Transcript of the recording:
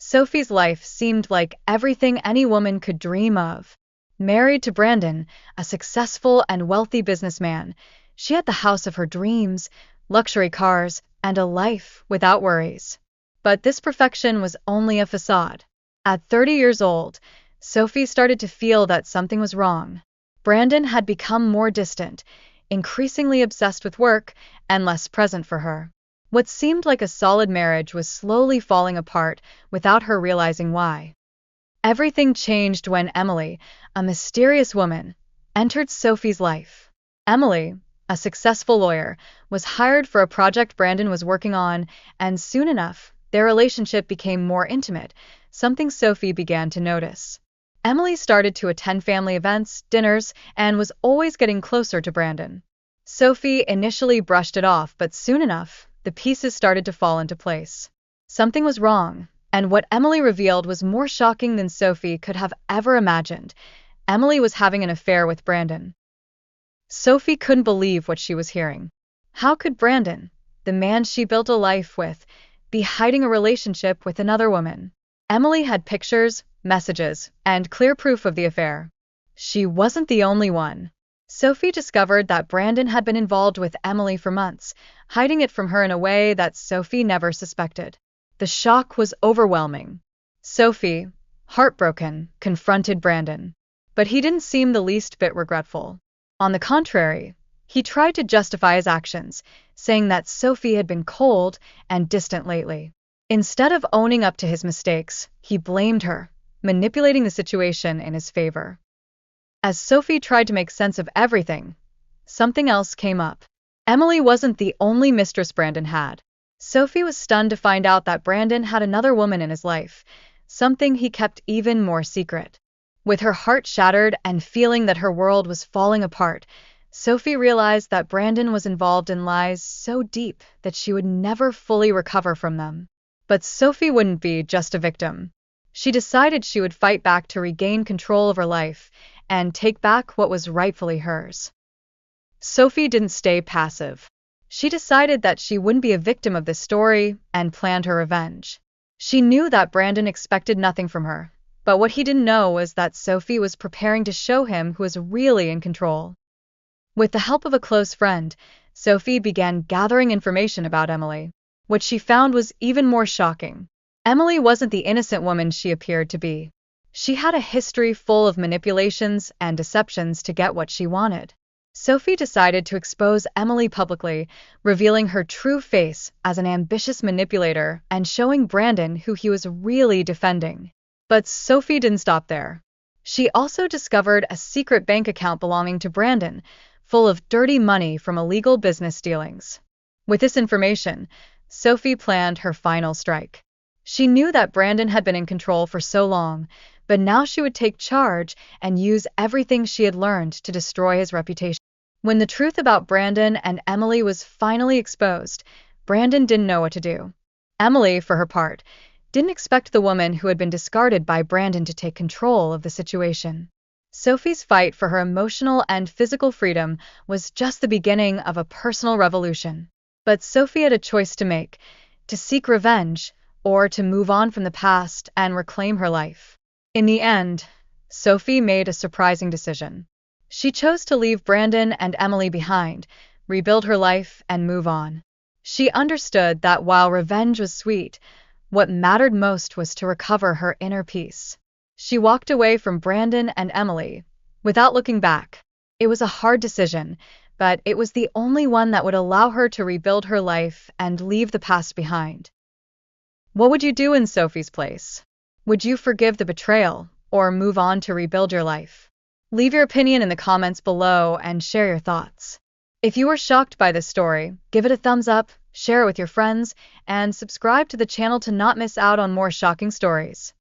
Sophie's life seemed like everything any woman could dream of. Married to Brandon, a successful and wealthy businessman, she had the house of her dreams, luxury cars, and a life without worries. But this perfection was only a facade. At 30 years old, Sophie started to feel that something was wrong. Brandon had become more distant, increasingly obsessed with work, and less present for her. What seemed like a solid marriage was slowly falling apart without her realizing why. Everything changed when Emily, a mysterious woman, entered Sophie's life. Emily, a successful lawyer, was hired for a project Brandon was working on, and soon enough, their relationship became more intimate, something Sophie began to notice. Emily started to attend family events, dinners, and was always getting closer to Brandon. Sophie initially brushed it off, but soon enough, the pieces started to fall into place. Something was wrong, and what Emily revealed was more shocking than Sophie could have ever imagined. Emily was having an affair with Brandon. Sophie couldn't believe what she was hearing. How could Brandon, the man she built a life with, be hiding a relationship with another woman? Emily had pictures, messages, and clear proof of the affair. She wasn't the only one. Sophie discovered that Brandon had been involved with Emily for months, hiding it from her in a way that Sophie never suspected. The shock was overwhelming. Sophie, heartbroken, confronted Brandon. But he didn't seem the least bit regretful. On the contrary, he tried to justify his actions, saying that Sophie had been cold and distant lately. Instead of owning up to his mistakes, he blamed her, manipulating the situation in his favor. As Sophie tried to make sense of everything, something else came up. Emily wasn't the only mistress Brandon had. Sophie was stunned to find out that Brandon had another woman in his life, something he kept even more secret. With her heart shattered and feeling that her world was falling apart, Sophie realized that Brandon was involved in lies so deep that she would never fully recover from them. But Sophie wouldn't be just a victim. She decided she would fight back to regain control of her life and take back what was rightfully hers. Sophie didn't stay passive. She decided that she wouldn't be a victim of this story and planned her revenge. She knew that Brandon expected nothing from her, but what he didn't know was that Sophie was preparing to show him who was really in control. With the help of a close friend, Sophie began gathering information about Emily. What she found was even more shocking. Emily wasn't the innocent woman she appeared to be. She had a history full of manipulations and deceptions to get what she wanted. Sophie decided to expose Emily publicly, revealing her true face as an ambitious manipulator and showing Brandon who he was really defending. But Sophie didn't stop there. She also discovered a secret bank account belonging to Brandon, full of dirty money from illegal business dealings. With this information, Sophie planned her final strike. She knew that Brandon had been in control for so long, but now she would take charge and use everything she had learned to destroy his reputation. When the truth about Brandon and Emily was finally exposed, Brandon didn't know what to do. Emily, for her part, didn't expect the woman who had been discarded by Brandon to take control of the situation. Sophie's fight for her emotional and physical freedom was just the beginning of a personal revolution. But Sophie had a choice to make: to seek revenge, or to move on from the past and reclaim her life. In the end, Sophie made a surprising decision. She chose to leave Brandon and Emily behind, rebuild her life, and move on. She understood that while revenge was sweet, what mattered most was to recover her inner peace. She walked away from Brandon and Emily without looking back. It was a hard decision, but it was the only one that would allow her to rebuild her life and leave the past behind. What would you do in Sophie's place? Would you forgive the betrayal or move on to rebuild your life? Leave your opinion in the comments below and share your thoughts. If you were shocked by this story, give it a thumbs up, share it with your friends, and subscribe to the channel to not miss out on more shocking stories.